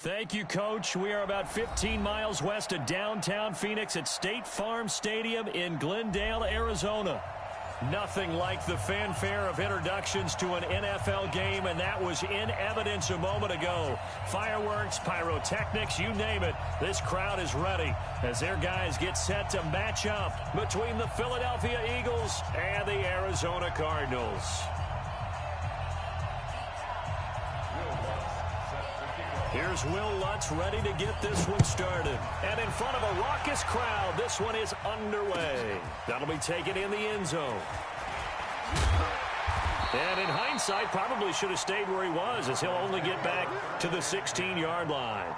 Thank you, Coach. We are about 15 miles west of downtown Phoenix at State Farm Stadium in Glendale, Arizona. Nothing like the fanfare of introductions to an NFL game, and that was in evidence a moment ago. Fireworks, pyrotechnics, you name it. This crowd is ready as their guys get set to match up between the Philadelphia Eagles and the Arizona Cardinals. Here's Will Lutz ready to get this one started. And in front of a raucous crowd, this one is underway. That'll be taken in the end zone. And in hindsight, probably should have stayed where he was, as he'll only get back to the 16-yard line.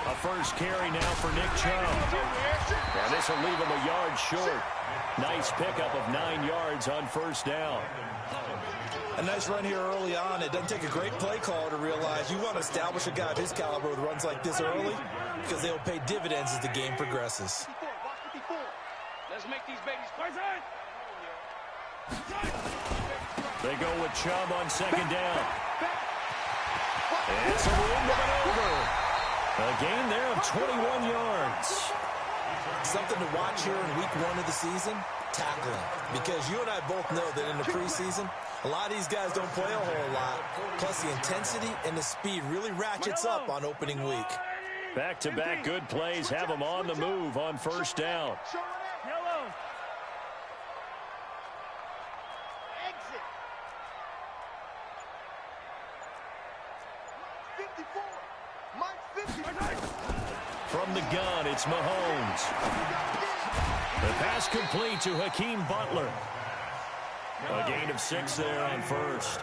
A first carry now for Nick Chubb. And this will leave him a yard short. Nice pickup of 9 yards on first down. A nice run here early on. It doesn't take a great play call to realize you want to establish a guy of his caliber with runs like this early because they'll pay dividends as the game progresses. Let's make these babies play. They go with Chubb on second down. It's a room to maneuver. A gain there of 21 yards. Something to watch here in week 1 of the season, tackling. Because you and I both know that in the preseason, a lot of these guys don't play a whole lot. Plus the intensity and the speed really ratchets up on opening week. Back-to-back good plays have them on the move on first down. From the gun, it's Mahomes. The pass complete to Hakeem Butler. A gain of 6 there on first.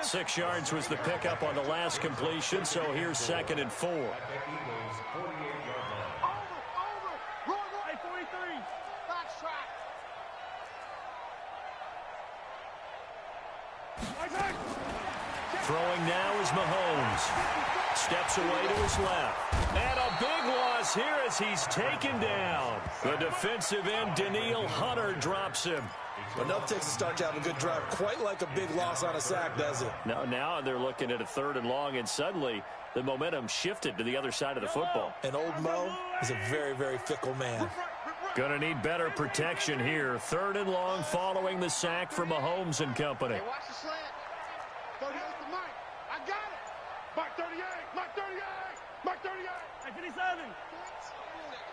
6 yards was the pickup on the last completion, so here's 2nd and 4. Throwing now is Mahomes. Steps away to his left. And a big loss here as he's taken down. The defensive end, Danielle Hunter, drops him. Enough takes to start to have a good drive. Quite like a big loss on a sack, does it? Now they're looking at a 3rd and long, and suddenly the momentum shifted to the other side of the football. And old Mo is a very, very fickle man. Gonna need better protection here. 3rd and long following the sack for Mahomes and company. Hey, watch the slant. 38 to Mike. I got it. Mike 38. Mike 38. Mike 38. Hey, 57.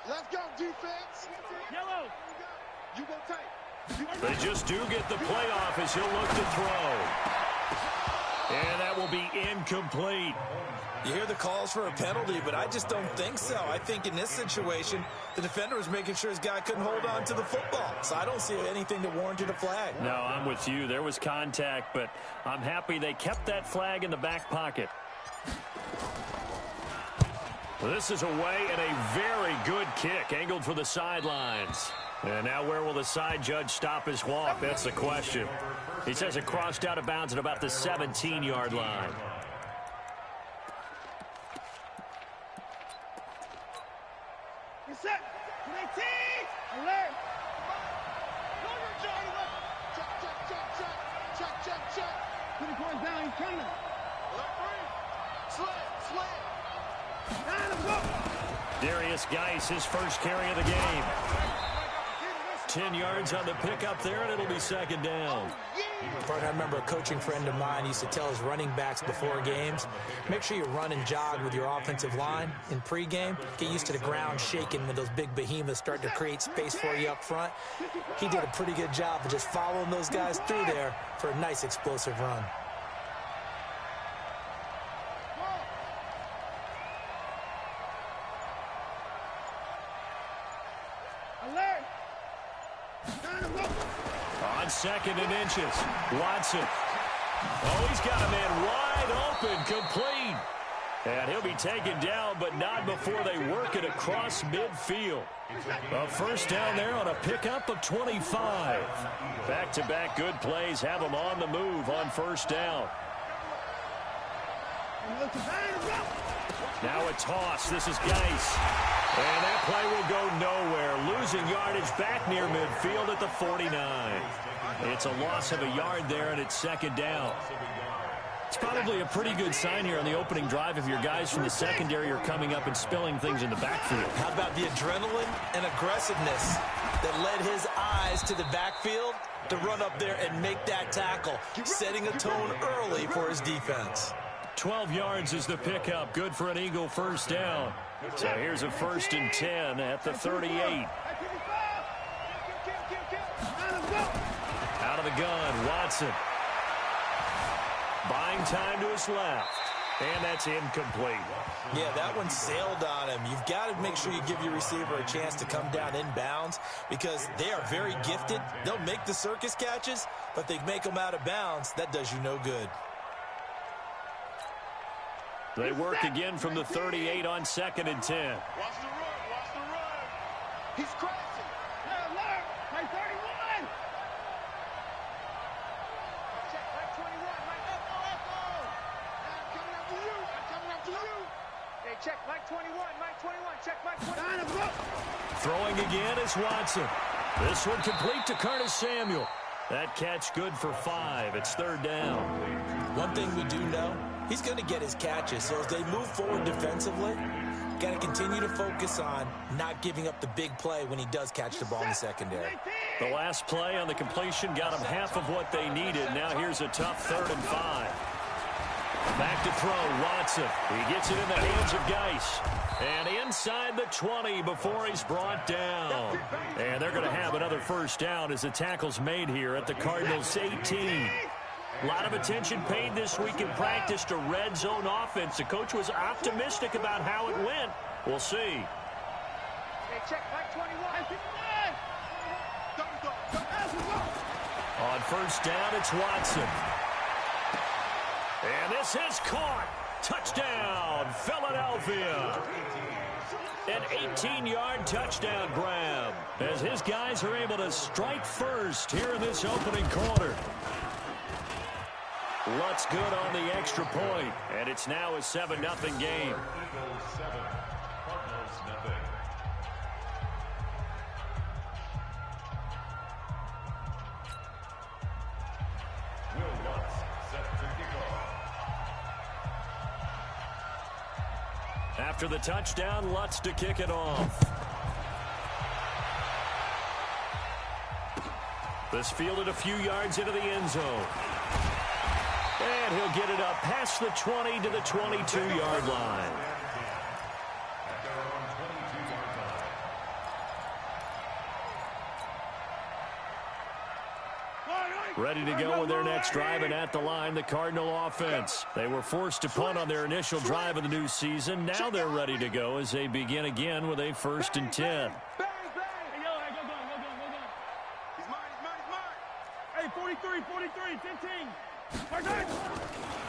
Let's go, defense. Yellow. You go take. They just do get the playoff as he'll look to throw. And that will be incomplete. You hear the calls for a penalty, but I just don't think so. I think in this situation, the defender was making sure his guy couldn't hold on to the football. So I don't see anything that warranted a flag. No, I'm with you. There was contact, but I'm happy they kept that flag in the back pocket. This is away and a very good kick, angled for the sidelines. And now where will the side judge stop his walk? That's the question. He says it crossed out of bounds at about the 17-yard line. Set. 19. Alert. Check. 20 points down. He's coming. Slant. Darius Geis, his first carry of the game. 10 yards on the pickup there, and it'll be 2nd down. I remember a coaching friend of mine used to tell his running backs before games, make sure you run and jog with your offensive line in pregame. Get used to the ground shaking when those big behemoths start to create space for you up front. He did a pretty good job of just following those guys through there for a nice explosive run. On 2nd and inches, Watson. Oh, he's got a man wide open, complete. And he'll be taken down, but not before they work it across midfield. A first down there on a pickup of 25. Back-to-back good plays have them on the move on first down. Now a toss. This is Geis. And that play will go nowhere. Losing yardage back near midfield at the 49. It's a loss of a yard there, and it's second down. It's probably a pretty good sign here on the opening drive if your guys from the secondary are coming up and spilling things in the backfield. How about the adrenaline and aggressiveness that led his eyes to the backfield to run up there and make that tackle, setting a tone early for his defense. 12 yards is the pickup. Good for an Eagle first down. So here's a 1st and 10 at the 38. Out of the gun, Watson. Buying time to his left. And that's incomplete. Yeah, that one sailed on him. You've got to make sure you give your receiver a chance to come down inbounds because they are very gifted. They'll make the circus catches, but they make them out of bounds. That does you no good. They work again from the 38 on 2nd and 10. Watch the run. Watch the run. He's crashing. Alert. Play 31. Check. Like 21. Like echo. I'm coming up to you. I'm coming up to you. Hey, check. Like 21. Like 21. Check. Like 21. Throwing again is Watson. This one complete to Curtis Samuel. That catch good for 5. It's 3rd down. One thing we do know, he's going to get his catches. So as they move forward defensively, got to continue to focus on not giving up the big play when he does catch the ball in the secondary. The last play on the completion got them half of what they needed. Now here's a tough 3rd and 5. Back to throw, Watson. He gets it in the hands of Geis. And inside the 20 before he's brought down. And they're going to have another first down as the tackle's made here at the Cardinals' 18. A lot of attention paid this week in practice to red zone offense. The coach was optimistic about how it went. We'll see. Hey, check, like 21. On first down, it's Watson. And this is caught. Touchdown, Philadelphia. An 18-yard touchdown grab as his guys are able to strike first here in this opening quarter. Lutz good on the extra point, and it's now a 7-0 game. After the touchdown, Lutz to kick it off. This fielded a few yards into the end zone. And he'll get it up past the 20 to the 22-yard line. Ready to go with their next drive, and at the line, the Cardinal offense. They were forced to punt on their initial drive of the new season. Now they're ready to go as they begin again with a 1st and 10. Hey, 43, 15.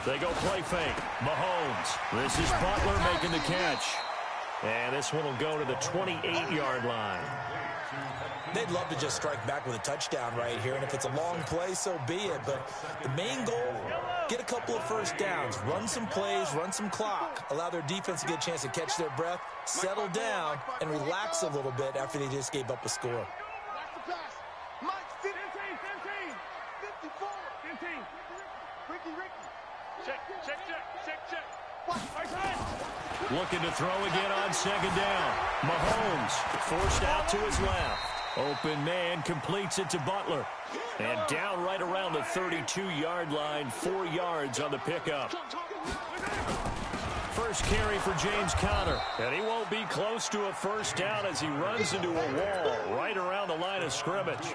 They go play fake. Mahomes. This is Butler making the catch. And this one will go to the 28-yard line. They'd love to just strike back with a touchdown right here, and if it's a long play, so be it. But the main goal, get a couple of first downs, run some plays, run some clock, allow their defense to get a chance to catch their breath, settle down, and relax a little bit after they just gave up a score. Watch the pass. Mike, 15, 54, 15. Ricky. Check. Looking to throw again on 2nd down. Mahomes forced out to his left. Open man completes it to Butler. And down right around the 32-yard line, 4 yards on the pickup. First carry for James Conner. And he won't be close to a first down as he runs into a wall right around the line of scrimmage.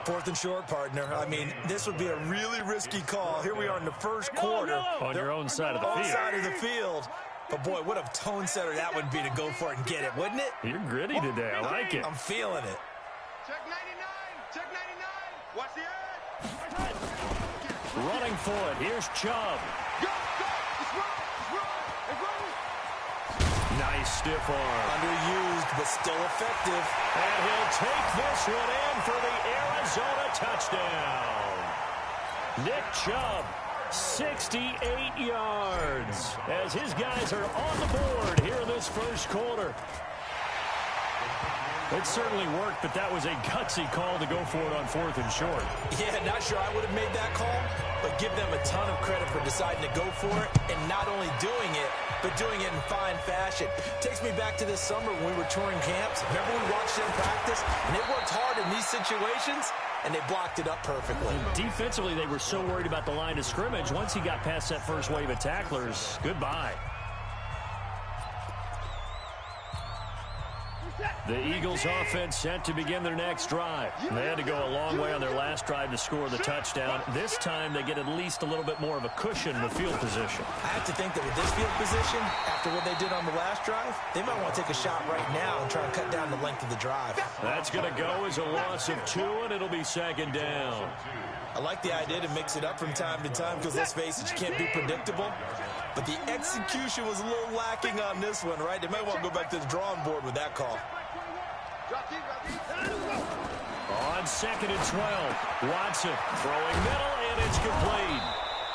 4th and short, partner. I mean, this would be a really risky call. Here we are in the first quarter. On your own side of the field. field. Side of the field. But, boy, what a tone setter that would be to go for it and get it, wouldn't it? You're gritty today. I like it. I'm feeling it. Check 99. Check 99. Watch the edge. Running for it. Here's Chubb. Go. It's run. Nice stiff arm. Underused, but still effective. And he'll take this one in for the Arizona touchdown. Nick Chubb, 68 yards, as his guys are on the board here in this first quarter. It certainly worked, but that was a gutsy call to go for it on 4th and short. Yeah, not sure I would have made that call, but give them a ton of credit for deciding to go for it and not only doing it, but doing it in fine fashion. Takes me back to this summer when we were touring camps. Remember we watched them practice, and they worked hard in these situations, and they blocked it up perfectly. Defensively, they were so worried about the line of scrimmage. Once he got past that first wave of tacklers, goodbye. The Eagles offense set to begin their next drive. They had to go a long way on their last drive to score the touchdown. This time they get at least a little bit more of a cushion with field position. I have to think that with this field position, after what they did on the last drive, they might want to take a shot right now and try and cut down the length of the drive. That's going to go as a loss of 2, and it'll be 2nd down. I like the idea to mix it up from time to time because, let's face it, you can't be predictable. But the execution was a little lacking on this one, right? They might want to go back to the drawing board with that call. On 2nd and 12, Watson throwing middle, and it's complete.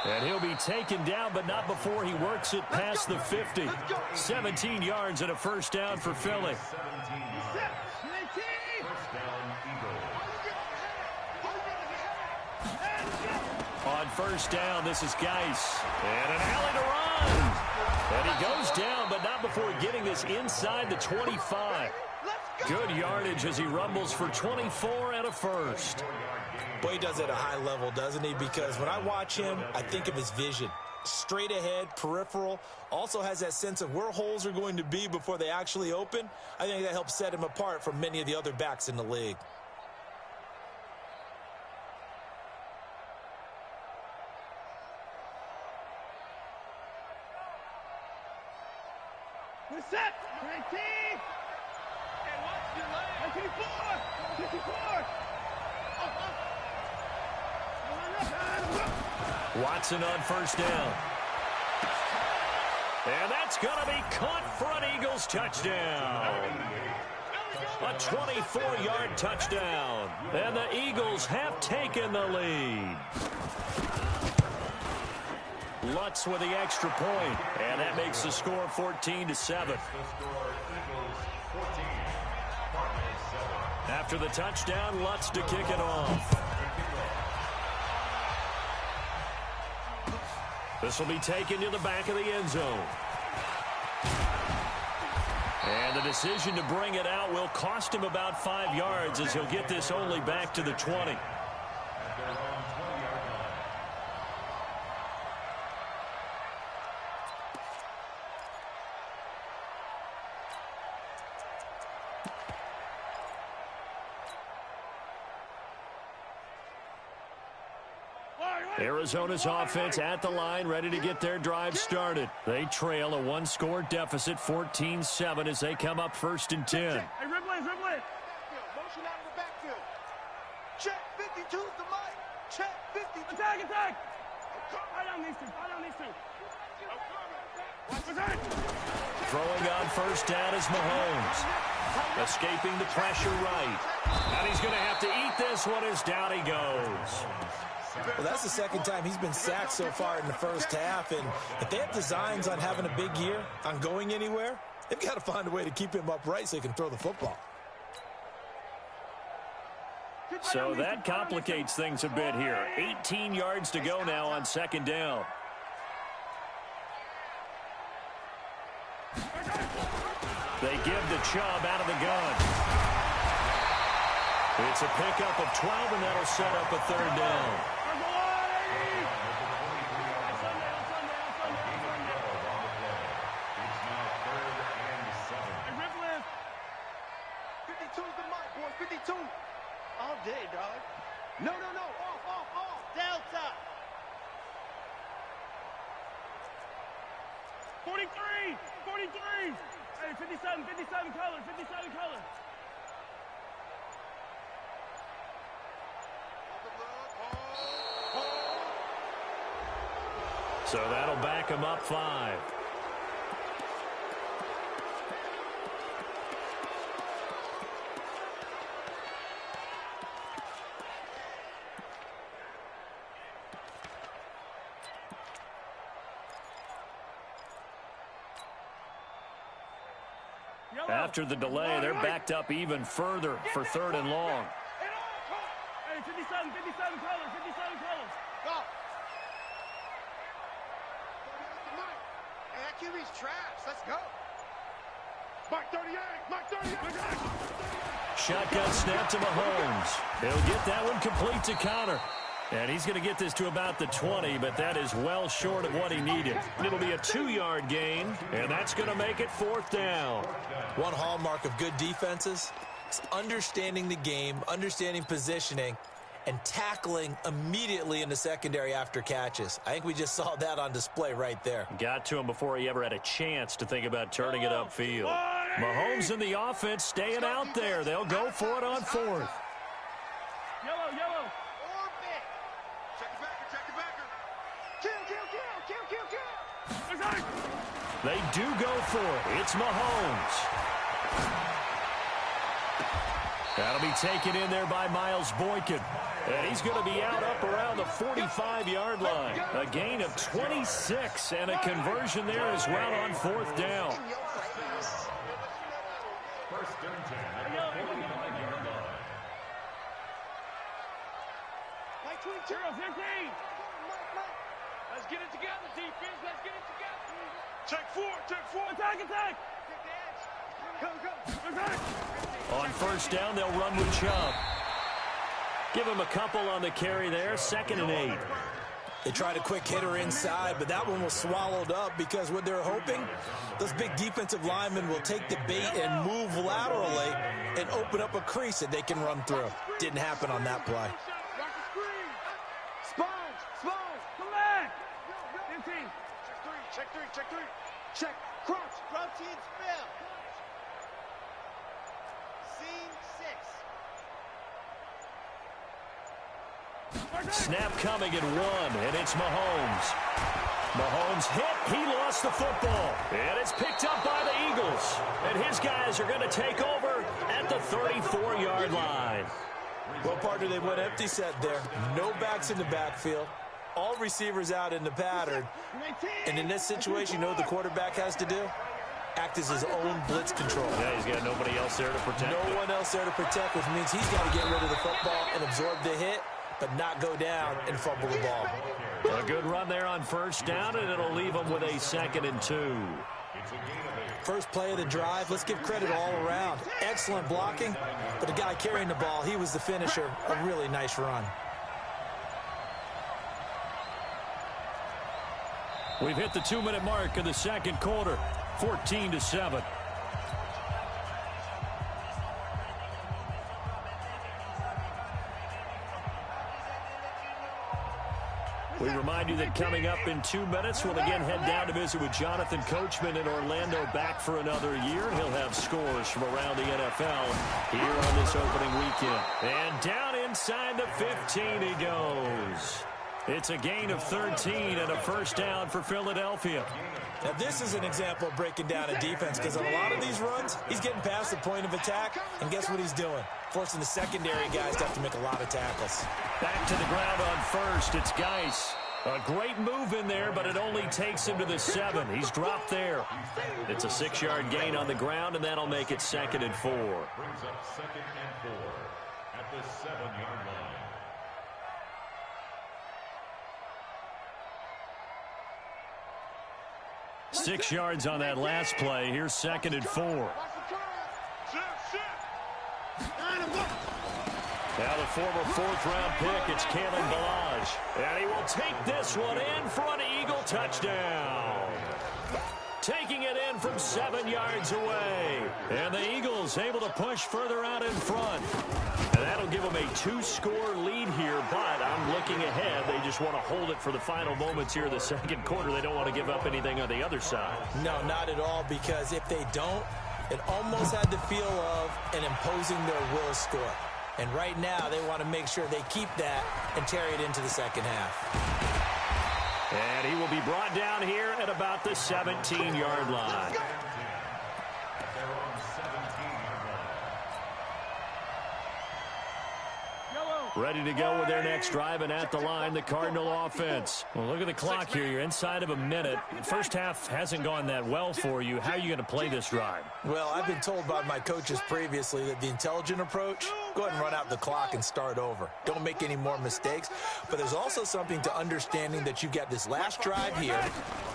And he'll be taken down, but not before he works it past the 50. 17 yards and a first down for Philly. On first down, this is Geis. And an alley to run. And he goes down, but not before getting this inside the 25. Good yardage as he rumbles for 24 and a first. Boy, he does it at a high level, doesn't he? Because when I watch him, I think of his vision. Straight ahead, peripheral. Also has that sense of where holes are going to be before they actually open. I think that helps set him apart from many of the other backs in the league. We're set. 19. And watch your leg. 54. 54. Watson on first down. And that's going to be caught for an Eagles touchdown. A 24-yard touchdown. And the Eagles have taken the lead. Lutz with the extra point, and that makes the score 14-7. After the touchdown, Lutz to kick it off. This will be taken to the back of the end zone. And the decision to bring it out will cost him about 5 yards as he'll get this only back to the 20. Arizona's offense at the line, ready to get their drive started. They trail a one-score deficit, 14-7, as they come up 1st and 10. Hey, Ripley. Motion out of the backfield. Check 52's the mic. Check 50. Attack. Right on these two. Throwing on first down is Mahomes. Escaping the pressure right. And he's going to have to eat this one as down he goes. Well, that's the second time he's been sacked so far in the first half, and if they have designs on having a big year, on going anywhere, they've got to find a way to keep him upright so he can throw the football. So that complicates things a bit here. 18 yards to go now on 2nd down. They give to Chubb out of the gun. It's a pickup of 12, and that'll set up a 3rd down. All day, dog. No. Off. Delta. 43. Hey, 57 color. So that'll back him up 5. After the delay, they're backed up even further for 3rd and long. Hey, 57 colors, 57 colors. Go. Hey, that QB's trash. Let's go. Mike 38, Mike 38. Shotgun snap to Mahomes. He'll get that one complete to Connor. And he's going to get this to about the 20, but that is well short of what he needed. It'll be a 2-yard gain, and that's going to make it 4th down. One hallmark of good defenses is understanding the game, understanding positioning, and tackling immediately in the secondary after catches. I think we just saw that on display right there. Got to him before he ever had a chance to think about turning it upfield. Mahomes and the offense staying out there. They'll go for it on 4th. Yellow, yellow. They do go for it. It's Mahomes. That'll be taken in there by Miles Boykin. And he's going to be out up around the 45-yard line. A gain of 26 and a conversion there as well on 4th down. Let's get it together, defense. Let's get it together. Check 4, check 4. Attack, attack. Go, go. Attack. On 1st down, they'll run with Chubb. Give him a couple on the carry there. 2nd and 8. They tried a quick hitter inside, but that one was swallowed up because what they're hoping, those big defensive linemen will take the bait and move laterally and open up a crease that they can run through. Didn't happen on that play. Check. Crunch. Protein spill. Scene 6. Snap coming at 1, and it's Mahomes. Mahomes hit. He lost the football. And it's picked up by the Eagles. And his guys are going to take over at the 34-yard line. Well, partner, they went empty set there. No backs in the backfield. All receivers out in the pattern. And in this situation, you know what the quarterback has to do? Act as his own blitz control. Yeah, he's got nobody else there to protect him. No one else there to protect, which means he's got to get rid of the football and absorb the hit, but not go down and fumble the ball. A good run there on 1st down, and it'll leave him with a 2nd and 2. First play of the drive, let's give credit all around. Excellent blocking, but the guy carrying the ball, he was the finisher. A really nice run. We've hit the 2-minute mark of the 2nd quarter, 14-7. We remind you that coming up in 2 minutes, we'll again head down to visit with Jonathan Coachman in Orlando, back for another year. He'll have scores from around the NFL here on this opening weekend. And down inside the 15 he goes. It's a gain of 13 and a 1st down for Philadelphia. Now, this is an example of breaking down a defense because on a lot of these runs, he's getting past the point of attack, and guess what he's doing? Forcing the secondary guys to have to make a lot of tackles. Back to the ground on 1st. It's Geis. A great move in there, but it only takes him to the 7. He's dropped there. It's a 6-yard gain on the ground, and that'll make it 2nd and 4. Brings up 2nd and 4 at the 7-yard line. Six yards on that last play. Here's 2nd and 4. Now the former 4th-round pick, it's Kalen Ballage. And he will take this one in for an Eagle touchdown. Taking it in from 7 yards away. And the Eagles able to push further out in front. And that'll give them a 2-score lead here, but I'm looking ahead. They just want to hold it for the final moments here in the 2nd quarter. They don't want to give up anything on the other side. No, not at all, because if they don't, it almost had the feel of an imposing their will score. And right now, they want to make sure they keep that and carry it into the 2nd half. And he will be brought down here at about the 17-yard line. Yellow. Ready to go with their next drive, and at the line, the Cardinal offense. Well, look at the clock here. You're inside of a minute. First half hasn't gone that well for you. How are you going to play this drive? Well, I've been told by my coaches previously that the intelligent approach, go ahead and run out the clock and start over. Don't make any more mistakes. But there's also something to understanding that you've got this last drive here.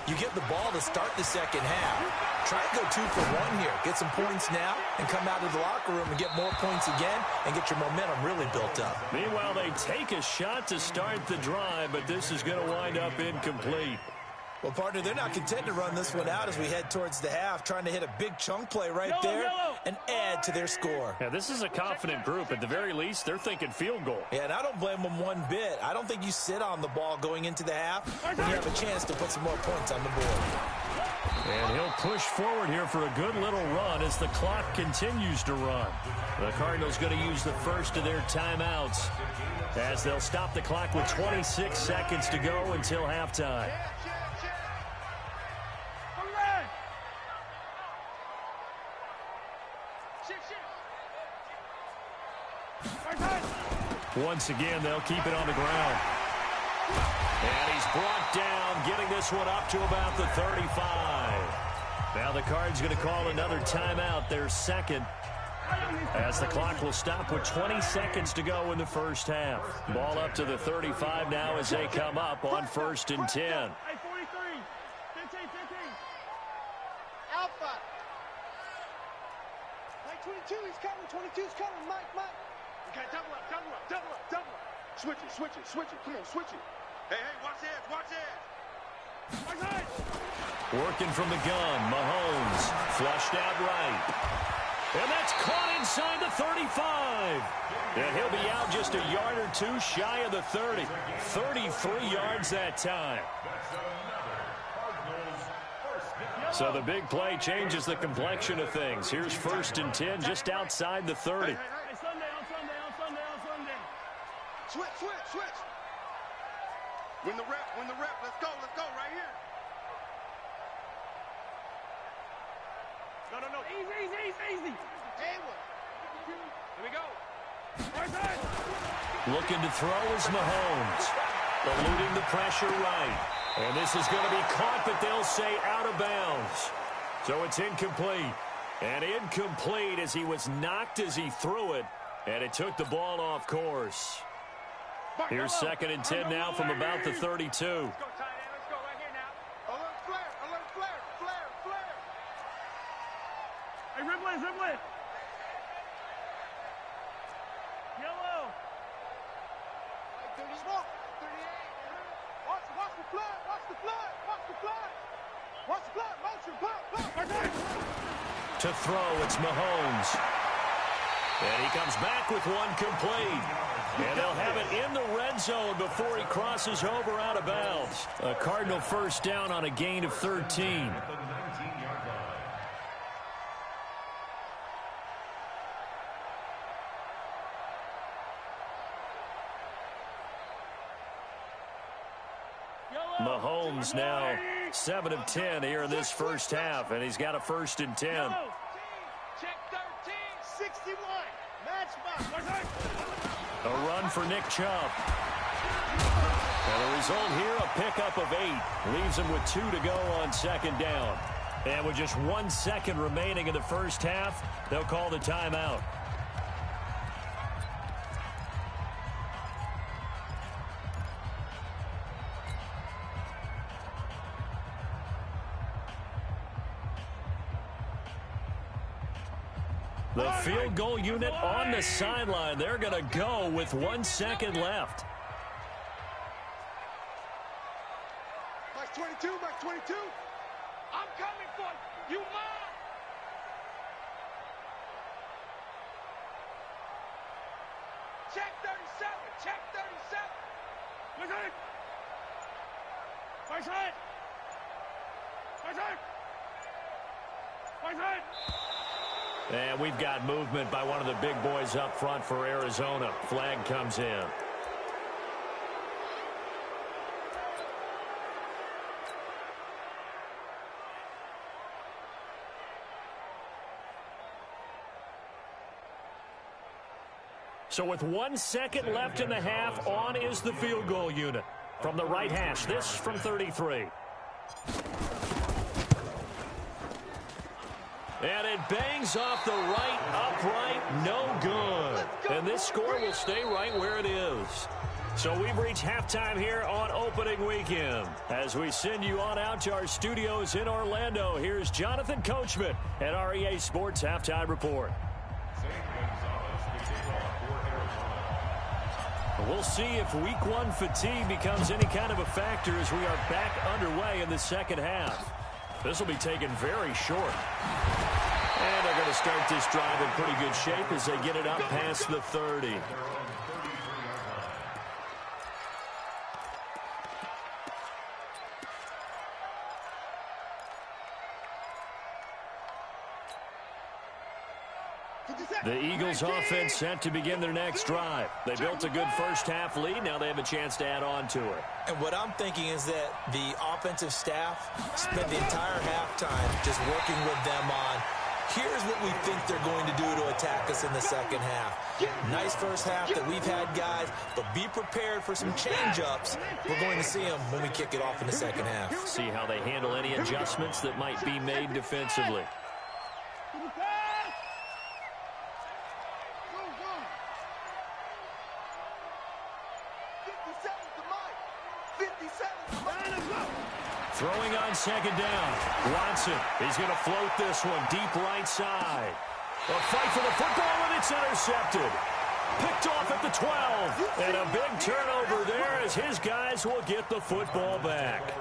You get the ball to start the second half. Try to go 2 for 1 here. Get some points now and come out of the locker room and get more points again and get your momentum really built up. Meanwhile, they take a shot to start the drive, but this is going to wind up incomplete. Well, partner, they're not content to run this one out as we head towards the half, trying to hit a big chunk play right there and add to their score. Yeah, this is a confident group. At the very least, they're thinking field goal. Yeah, and I don't blame them one bit. I don't think you sit on the ball going into the half when you have a chance to put some more points on the board. And he'll push forward here for a good little run as the clock continues to run. The Cardinals going to use the first of their timeouts as they'll stop the clock with 26 seconds to go until halftime. Once again, they'll keep it on the ground. And he's brought down, getting this one up to about the 35. Now the Cards going to call another timeout, their second, as the clock will stop with 20 seconds to go in the first half. Ball up to the 35 now as they come up on 1st and 10. Hey, 43. 15. Alpha. Mike 22, he's coming. 22's coming. Mike. Okay, double up. Switch it. Come on, switch it. Hey, watch this. Working from the gun, Mahomes flushed out right. And that's caught inside the 35. And he'll be out just a yard or two shy of the 30. 33 yards that time. So the big play changes the complexion of things. Here's 1st and 10 just outside the 30. Hey, Sunday. Switch. Win the rep. Let's go right here. No. Easy. Here we go. Looking to throw is Mahomes. Eluding the pressure right. And this is going to be caught, but they'll say out of bounds. So it's incomplete. And incomplete as he was knocked as he threw it. And it took the ball off course. Here's 2nd and 10 now from about the 32. Let's go, tight end. Let's go right here now. Alert flare. Hey, Riblin. Yellow. 30 smoke. 38. Watch the flood. Motion. To throw, it's Mahomes. And he comes back with one complete. And they'll have it in the red zone before he crosses over out of bounds. A Cardinal first down on a gain of 13. Mahomes now 7 of 10 here in this first half, and he's got a 1st and 10. Check 13, 61. Match. A run for Nick Chubb. And the result here, a pickup of 8. Leaves him with 2 to go on 2nd down. And with just 1 second remaining in the first half, they'll call the timeout. The field goal unit on the sideline. They're going to go with 1 second left. Mike 22. I'm coming for you. Mom. Check 37. Look at it. Right side. And we've got movement by one of the big boys up front for Arizona. Flag comes in. So with 1 second left in the half, on is the field goal unit. From the right hash, this from 33. And it bangs off the right upright, no good. And this score will stay right where it is. So we've reached halftime here on opening weekend. As we send you on out to our studios in Orlando, here's Jonathan Coachman at our EA Sports Halftime Report. We'll see if week one fatigue becomes any kind of a factor as we are back underway in the second half. This will be taken very short. And they're going to start this drive in pretty good shape as they get it up past the 30. The Eagles offense set to begin their next drive. They built a good first half lead. Now they have a chance to add on to it. And what I'm thinking is that the offensive staff spent the entire halftime just working with them on, here's what we think they're going to do to attack us in the second half. Nice first half that we've had, guys, but be prepared for some change-ups. We're going to see them when we kick it off in the second half. See how they handle any adjustments that might be made defensively. Throwing on second down. Watson, he's going to float this one deep right side. A fight for the football, and it's intercepted. Picked off at the 12. And a big turnover there as his guys will get the football back.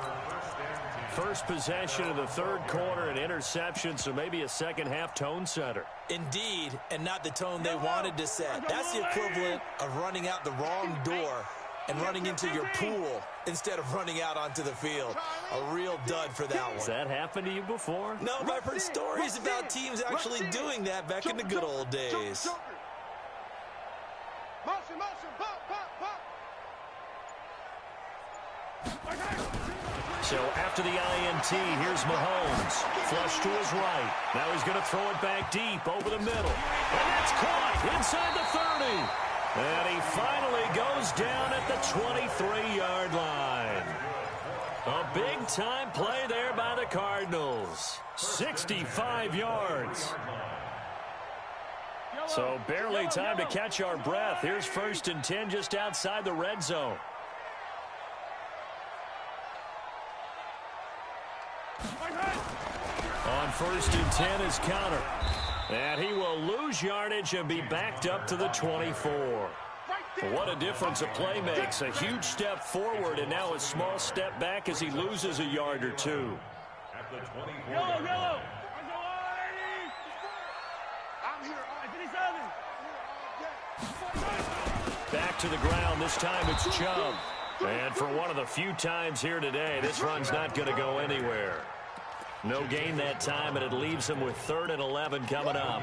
First possession of the third quarter, an interception, so maybe a second half tone setter. Indeed, and not the tone they wanted to set. That's the equivalent of running out the wrong door and running into your pool instead of running out onto the field. A real dud for that one. Has that happened to you before? No, but I've heard stories about teams actually doing that back in the good old days. Motion, motion, pop, pop, pop. So after the INT, here's Mahomes. Flush to his right. Now he's going to throw it back deep over the middle. And that's caught inside the 30. And he finally goes down at the 23-yard line. A big-time play there by the Cardinals. 65 yards. So barely time to catch our breath. Here's 1st and 10 just outside the red zone. On 1st and 10 is Counter. And he will lose yardage and be backed up to the 24. What a difference a play makes. A huge step forward and now a small step back as he loses a yard or two. Yellow, yellow. Back to the ground. This time it's Chubb. And for one of the few times here today, this run's not going to go anywhere. No gain that time, and it leaves him with 3rd and 11 coming up.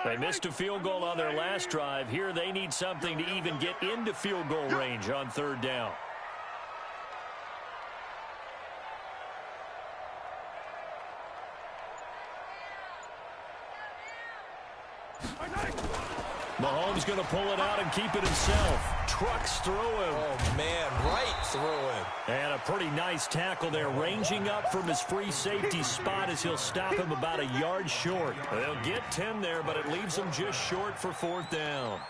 They missed a field goal on their last drive. Here they need something to even get into field goal range on 3rd down. Mahomes going to pull it out and keep it himself. Trucks through him. Oh, man, right through him. And a pretty nice tackle there, ranging up from his free safety spot as he'll stop him about a yard short. They'll get 10 there, but it leaves them just short for 4th down.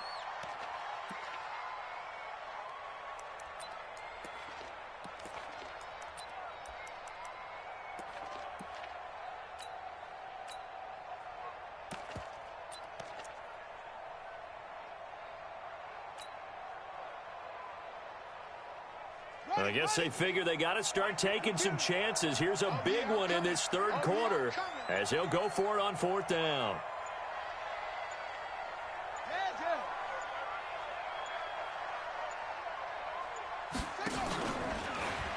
I guess they figure they got to start taking some chances. Here's a big one in this 3rd quarter as he'll go for it on 4th down.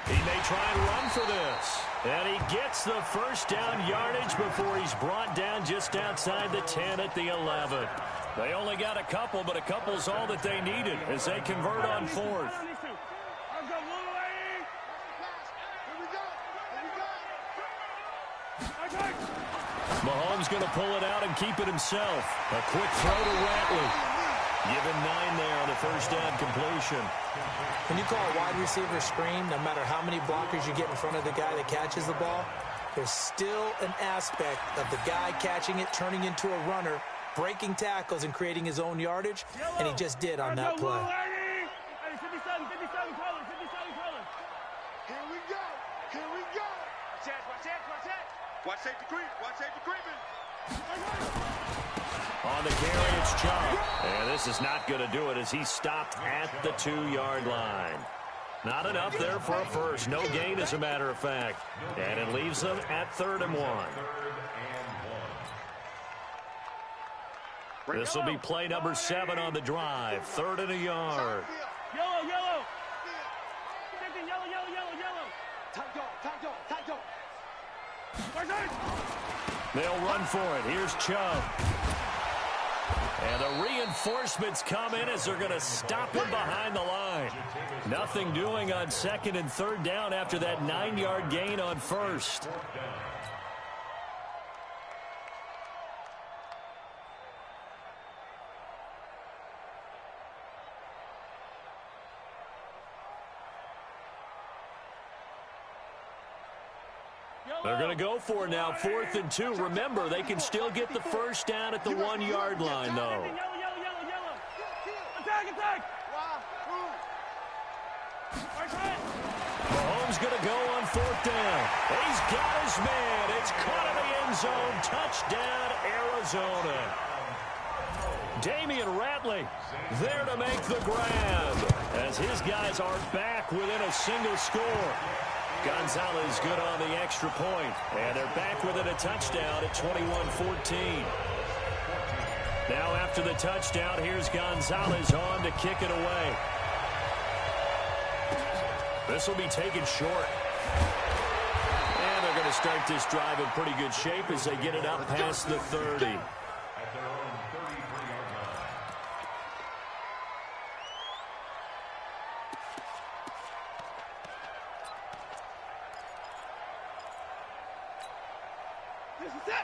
He may try and run for this. And he gets the 1st down yardage before he's brought down just outside the 10 at the 11. They only got a couple, but a couple's all that they needed as they convert on 4th. Mahomes going to pull it out and keep it himself. A quick throw to Ratley. Given 9 there on the first down completion. When you call a wide receiver screen, no matter how many blockers you get in front of the guy that catches the ball, there's still an aspect of the guy catching it, turning into a runner, breaking tackles and creating his own yardage, and he just did on that play. Here we go. Here we go. Watch safety creep. Watch safety creeping. On the carry, it's Chubb. And this is not going to do it as he's stopped at the 2-yard line. Not enough there for a first. No gain, as a matter of fact. And it leaves them at 3rd and 1. This will be play number 7 on the drive. 3rd and a yard. Yellow. Yellow. Tight dog. They'll run for it. Here's Chubb. And the reinforcements come in as they're going to stop him behind the line. Nothing doing on 2nd and 3rd down after that 9-yard gain on 1st. They're going to go for it now, 4th and 2. Remember, they can still get the first down at the 1-yard line, though. Yellow. Attack. Mahomes going to go on 4th down. He's got his man. It's caught in the end zone. Touchdown, Arizona. Damian Ratley there to make the grab as his guys are back within a single score. Gonzalez good on the extra point, and they're back within a touchdown at 21-14. Now after the touchdown, here's Gonzalez on to kick it away. This will be taken short. And they're going to start this drive in pretty good shape as they get it up past the 30.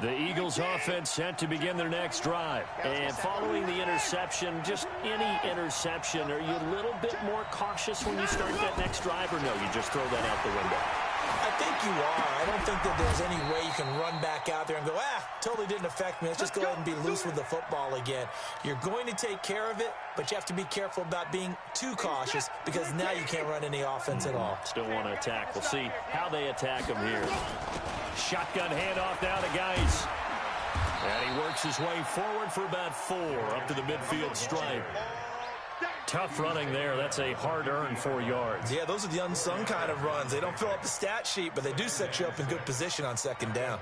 The Eagles offense set to begin their next drive. And following the interception, just any interception, are you a little bit more cautious when you start that next drive, or no, you just throw that out the window? I think you are. I don't think that there's any way you can run back out there and go, totally didn't affect me. Let's just go ahead and be loose with the football again. You're going to take care of it, but you have to be careful about being too cautious because now you can't run any offense at all. Still want to attack. We'll see how they attack him here. Shotgun handoff now to Geis. And he works his way forward for about 4 up to the midfield stripe. Tough running there. That's a hard-earned 4 yards. Yeah, those are the unsung kind of runs. They don't fill up the stat sheet, but they do set you up in good position on 2nd down.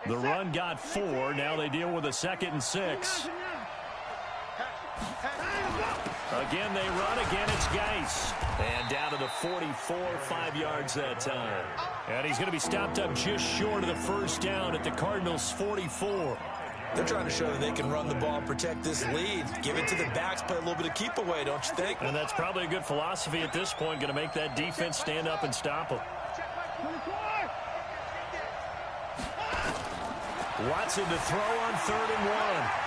The run got 4. Now they deal with a 2nd and 6. Again, they run. Again, it's Geis. And down to the 44, 5 yards that time. And he's going to be stopped up just short of the first down at the Cardinals' 44. They're trying to show that they can run the ball and protect this lead. Give it to the backs, play a little bit of keep away, don't you think? And that's probably a good philosophy at this point, going to make that defense stand up and stop them. Watson to throw on 3rd and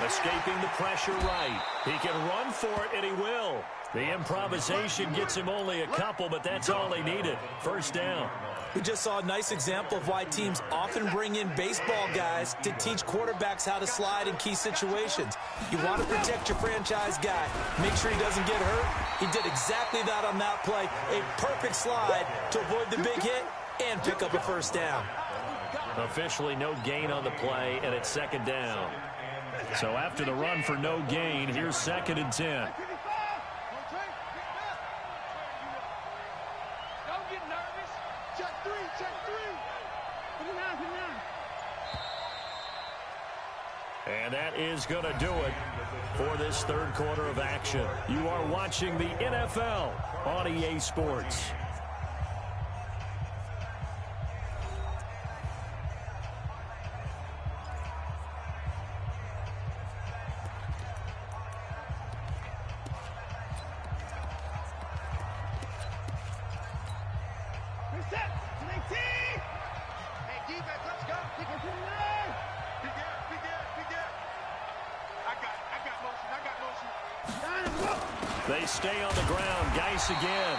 1. Escaping the pressure right. He can run for it, and he will. The improvisation gets him only a couple, but that's all he needed. First down. We just saw a nice example of why teams often bring in baseball guys to teach quarterbacks how to slide in key situations. You want to protect your franchise guy. Make sure he doesn't get hurt. He did exactly that on that play. A perfect slide to avoid the big hit and pick up a first down. Officially no gain on the play, and it's 2nd down. So after the run for no gain, here's 2nd and 10. Don't get nervous. Check 3. Put it down. And that is going to do it for this 3rd quarter of action. You are watching the NFL on EA Sports. They stay on the ground. Geis again.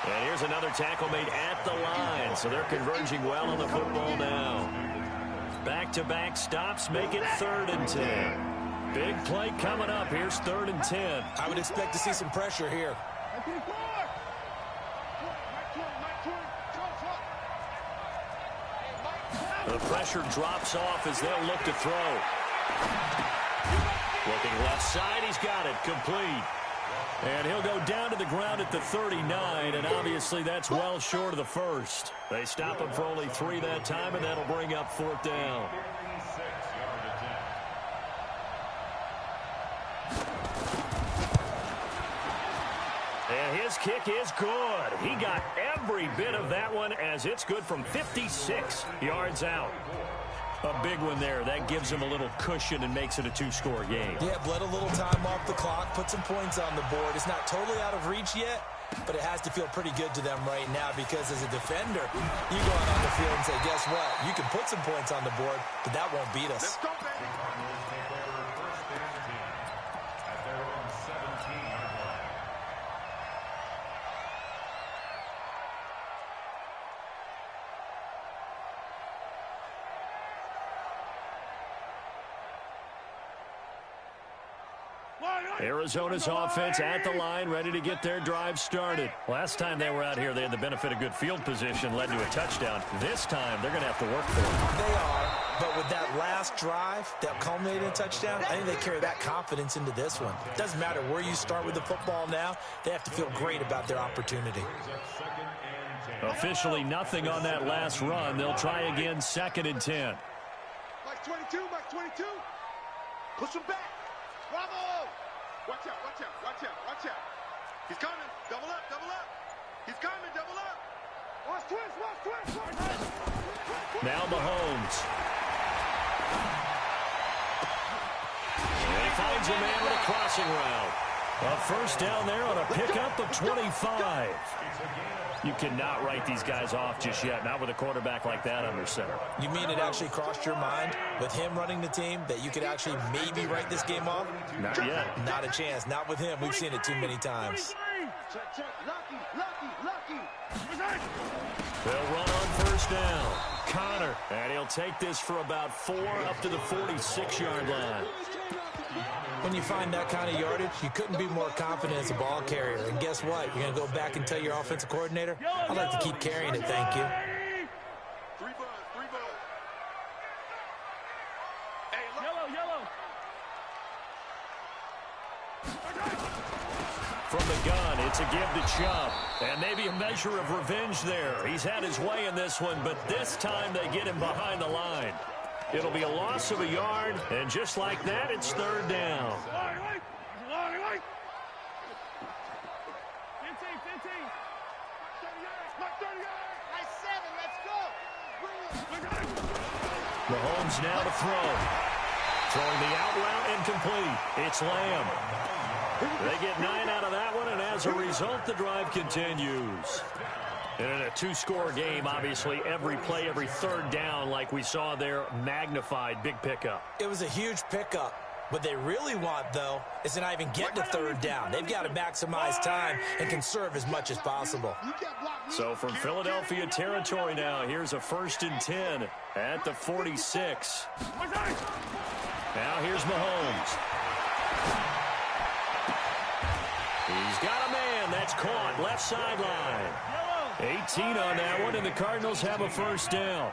And here's another tackle made at the line. So they're converging well on the football now. Back-to-back stops make it 3rd and 10. Big play coming up. Here's 3rd and 10. I would expect to see some pressure here. The pressure drops off as they'll look to throw. Looking left side, he's got it, complete. And he'll go down to the ground at the 39, and obviously that's well short of the first. They stop him for only 3 that time, and that'll bring up 4th down. And his kick is good. He got every bit of that one as it's good from 56 yards out. A big one there. That gives him a little cushion and makes it a 2-score game. Yeah, bled a little time off the clock, put some points on the board. It's not totally out of reach yet, but it has to feel pretty good to them right now because as a defender, you go out on the field and say, guess what? You can put some points on the board, but that won't beat us. Let's go, baby. Arizona's offense at the line, ready to get their drive started. Last time they were out here, they had the benefit of good field position, led to a touchdown. This time, they're going to have to work for it. They are, but with that last drive that culminated in a touchdown, I think they carry that confidence into this one. It doesn't matter where you start with the football now. They have to feel great about their opportunity. Officially nothing on that last run. They'll try again, 2nd and 10. Mike 22, Mike 22. Push him back. Bravo. Watch out, watch out, watch out, watch out. He's coming. Double up, double up. He's coming, double up. Watch twist, watch twist, watch twist. Now Mahomes. And he finds a man with a crossing route. A 1st down there on a pickup of 25. You cannot write these guys off just yet, not with a quarterback like that under center. You mean it actually crossed your mind with him running the team that you could actually maybe write this game off? Not yet. Not a chance. Not with him. We've seen it too many times. Check, check. Lucky. They'll run on 1st down. Connor. And he'll take this for about 4 up to the 46-yard line. When you find that kind of yardage, you couldn't be more confident as a ball carrier. And guess what? You're going to go back and tell your offensive coordinator, I'd like to keep carrying it, thank you. 3 buzz. Hey, yellow. From the gun, it's a give to Chubb. And maybe a measure of revenge there. He's had his way in this one, but this time they get him behind the line. It'll be a loss of a yard, and just like that, it's 3rd down. 15. Mahomes now to throw. Throwing the out route incomplete. It's Lamb. They get 9 out of that one, and as a result, the drive continues. And in a 2-score game, obviously, every play, every 3rd down, like we saw there, magnified, big pickup. It was a huge pickup. What they really want, though, is to not even get to 3rd down. They've got to maximize time and conserve as much as possible. So from Philadelphia territory now, here's a 1st and 10 at the 46. Now here's Mahomes. He's got a man. That's caught. Left sideline. 18 on that one, and the Cardinals have a 1st down.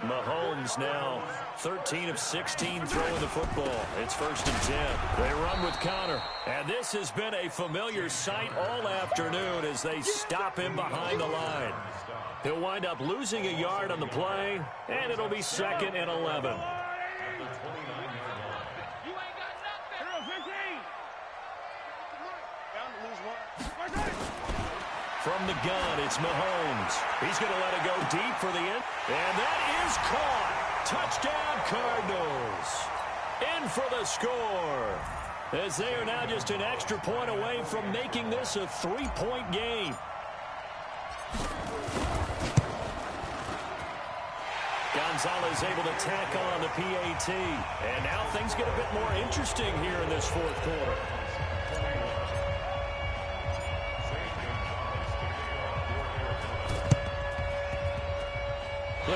Mahomes now 13 of 16 throwing the football. It's 1st and 10. They run with Connor. And this has been a familiar sight all afternoon as they stop him behind the line. He'll wind up losing a yard on the play, and it'll be 2nd and 11. From the gun, it's Mahomes. He's going to let it go deep for the end. And that is caught. Touchdown, Cardinals. In for the score. As they are now just an extra point away from making this a 3-point game. Gonzalez able to tack on the PAT. And now things get a bit more interesting here in this 4th quarter.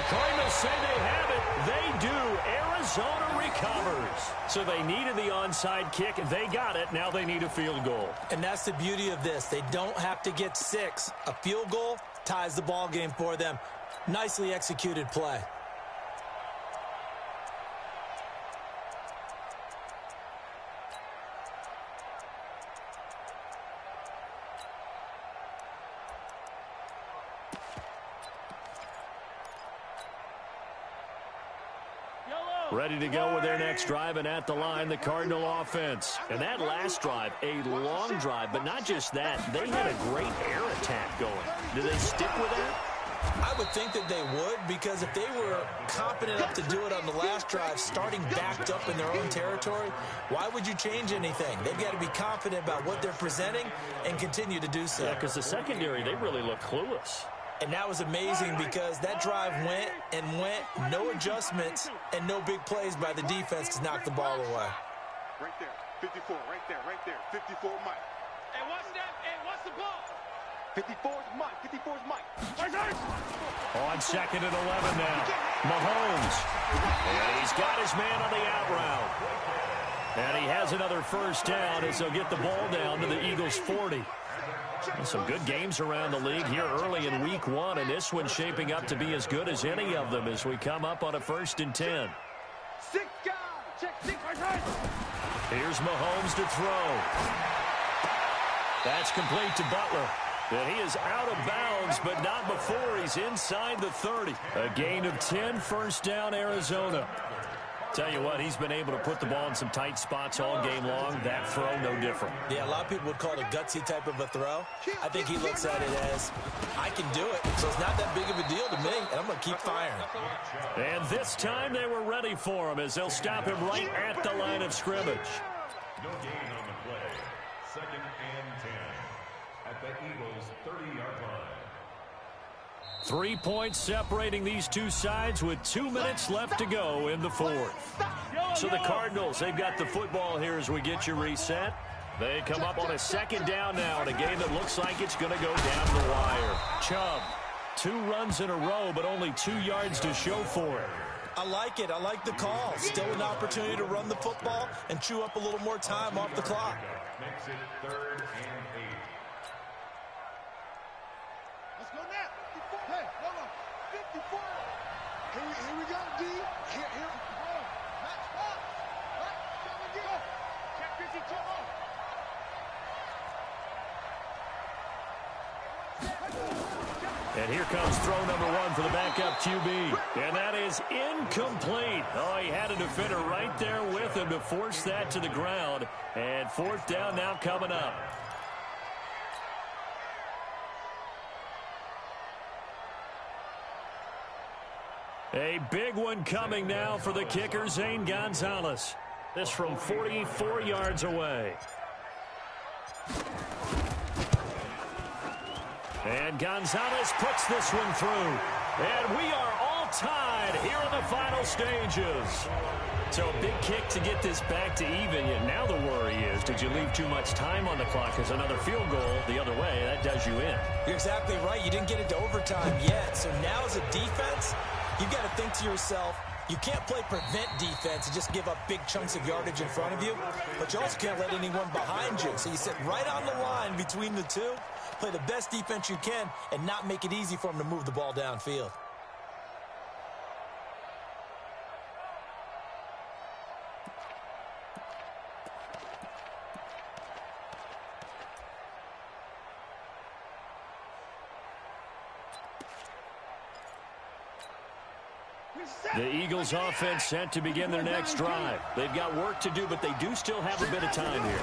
The Cardinals say they have it. They do. Arizona recovers. So they needed the onside kick. They got it. Now they need a field goal. And that's the beauty of this. They don't have to get 6. A field goal ties the ball game for them. Nicely executed play. Ready to go with their next drive, and at the line, the Cardinal offense. And that last drive, a long drive, but not just that. They had a great air attack going. Do they stick with that? I would think that they would, because if they were confident enough to do it on the last drive, starting backed up in their own territory, why would you change anything? They've got to be confident about what they're presenting and continue to do so. Yeah, because the secondary, they really look clueless. And that was amazing because that drive went and went, no adjustments, and no big plays by the defense to knock the ball away. Right there, 54, right there, 54 Mike. Hey, what's that? Hey, what's the ball? 54's Mike, 54's Mike. On second and 11 now. Mahomes. And he's got his man on the out route. And he has another first down as they'll get the ball down to the Eagles' 40. Some good games around the league here early in week 1, and this one's shaping up to be as good as any of them as we come up on a 1st and 10. 6 guys. Check 6. Here's Mahomes to throw. That's complete to Butler. And he is out of bounds, but not before he's inside the 30. A gain of 10, first down, Arizona. Tell you what, he's been able to put the ball in some tight spots all game long. That throw, no different. Yeah, a lot of people would call it a gutsy type of a throw. I think he looks at it as, I can do it, so it's not that big of a deal to me, and I'm going to keep firing. And this time they were ready for him as they'll stop him right at the line of scrimmage. No gain on the play. 2nd and 10 at the Eagles' 30-yard line. 3 points separating these two sides with 2 minutes left to go in the 4th. So the Cardinals, they've got the football here as we get you reset. They come up on a 2nd down now in a game that looks like it's going to go down the wire. Chubb, 2 runs in a row, but only 2 yards to show for it. I like it. I like the call. Still an opportunity to run the football and chew up a little more time off the clock. Makes it 3rd and 8. Let's go now. 54. Hey, hold on. 54. Here we go, D. Here. Match up. Right. Come again. Check 52. And here comes throw number 1 for the backup QB. And that is incomplete. Oh, he had a defender right there with him to force that to the ground. And 4th down now coming up. A big one coming now for the kicker, Zane Gonzalez. This from 44 yards away. And Gonzalez puts this one through. And we are all tied here in the final stages. So a big kick to get this back to even. Yet now the worry is, did you leave too much time on the clock? Because another field goal the other way, that does you in. You're exactly right. You didn't get it to overtime yet. So now as a defense, you've got to think to yourself, you can't play prevent defense and just give up big chunks of yardage in front of you, but you also can't let anyone behind you. So you sit right on the line between the two, play the best defense you can, and not make it easy for them to move the ball downfield. The Eagles offense set to begin their next drive. They've got work to do, but they do still have a bit of time here.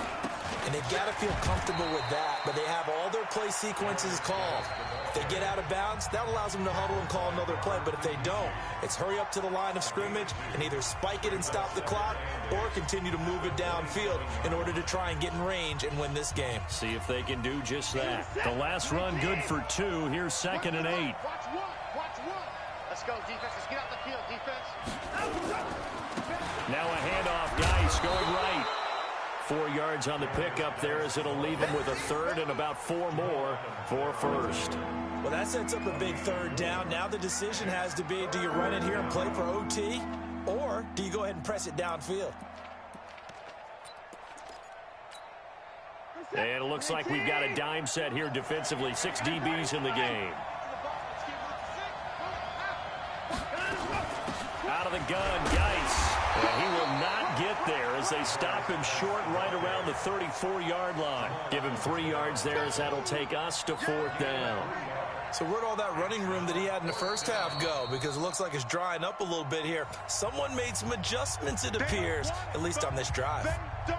And they've got to feel comfortable with that, but they have all their play sequences called. If they get out of bounds, that allows them to huddle and call another play, but if they don't, it's hurry up to the line of scrimmage and either spike it and stop the clock or continue to move it downfield in order to try and get in range and win this game. See if they can do just that. The last run good for 2. Here's 2nd and 8. Watch one. Let's go, defense. Let's get out the field, defense. Now a handoff. Geis going right. 4 yards on the pickup there, as it'll leave him with a third and about 4 more for first. Well, that sets up a big third down. Now the decision has to be, do you run it here and play for OT, or do you go ahead and press it downfield? And it looks like we've got a dime set here defensively. 6 DBs in the game. Out of the gun, Geis. And he will not get there as they stop him short right around the 34-yard line. Give him 3 yards there, as that'll take us to 4th down. So where'd all that running room that he had in the first half go? Because it looks like it's drying up a little bit here. Someone made some adjustments, it appears, at least on this drive. They don't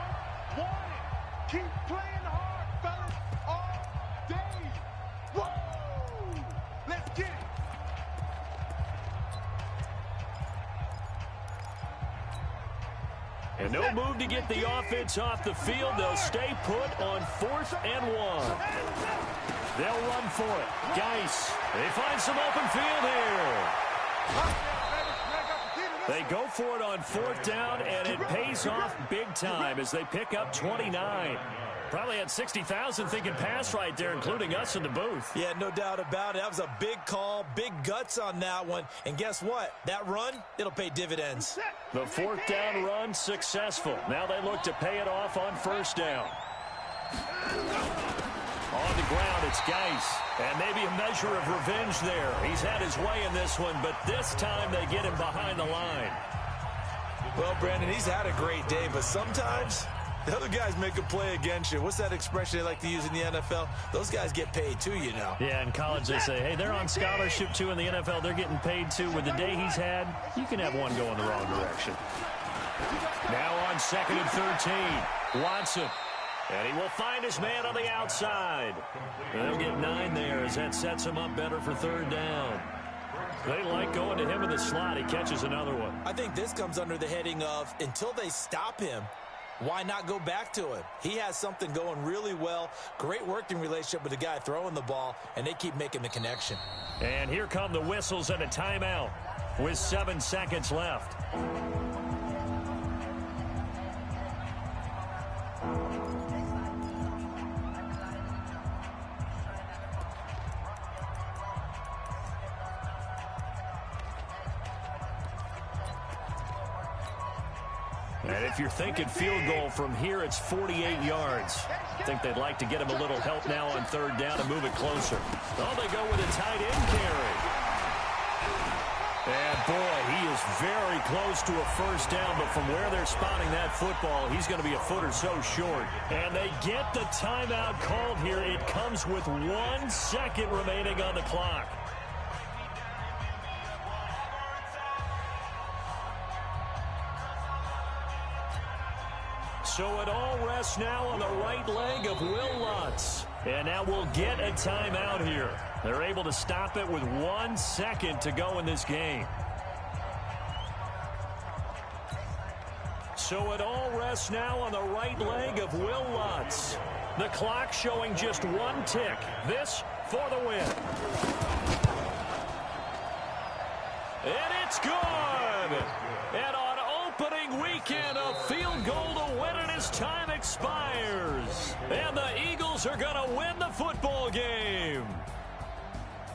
want it. Keep playing hard, fellas, all day. Whoa! Let's get it. And no move to get the offense off the field. They'll stay put on 4th and 1. They'll run for it. Geis, they find some open field here. They go for it on 4th down, and it pays off big time as they pick up 29. Probably had 60,000 thinking pass right there, including us in the booth. Yeah, no doubt about it. That was a big call, big guts on that one. And guess what? That run, it'll pay dividends. The 4th down run successful. Now they look to pay it off on 1st down. On the ground, it's Geis. And maybe a measure of revenge there. He's had his way in this one, but this time they get him behind the line. Well, Brandon, he's had a great day, but sometimes the other guys make a play against you. What's that expression they like to use in the NFL? Those guys get paid too, you know. Yeah, in college they say, hey, they're on scholarship too. In the NFL, they're getting paid too. With the day he's had, you can have one go in the wrong direction. Now on 2nd and 13, Watson. And he will find his man on the outside. They'll get 9 there as that sets him up better for 3rd down. They like going to him in the slot. He catches another one. I think this comes under the heading of, until they stop him, why not go back to him? He has something going really well. Great working relationship with the guy throwing the ball, and they keep making the connection. And here come the whistles and a timeout with 7 seconds left. And if you're thinking field goal from here, it's 48 yards. I think they'd like to get him a little help now on 3rd down and move it closer. Oh, they go with a tight end carry. And, boy, he is very close to a 1st down, but from where they're spotting that football, he's going to be a foot or so short. And they get the timeout called here. It comes with 1 second remaining on the clock. So it all rests now on the right leg of Will Lutz. And now we'll get a timeout here. They're able to stop it with 1 second to go in this game. So it all rests now on the right leg of Will Lutz. The clock showing just 1 tick. This for the win. And it's good. And on opening weekend, a field goal to win it as time expires. And the Eagles are going to win the football game.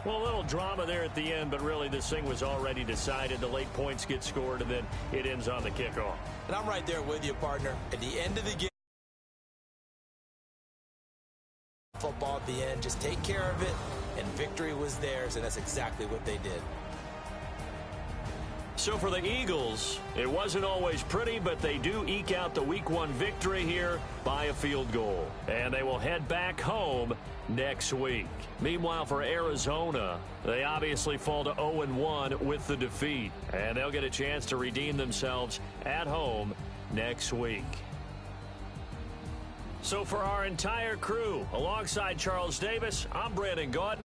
Well, a little drama there at the end, but really this thing was already decided. The late points get scored, and then it ends on the kickoff. And I'm right there with you, partner. At the end of the game, football at the end, just take care of it, and victory was theirs, and that's exactly what they did. So for the Eagles, it wasn't always pretty, but they do eke out the Week 1 victory here by a field goal. And they will head back home next week. Meanwhile, for Arizona, they obviously fall to 0-1 with the defeat. And they'll get a chance to redeem themselves at home next week. So for our entire crew, alongside Charles Davis, I'm Brandon Gaudin.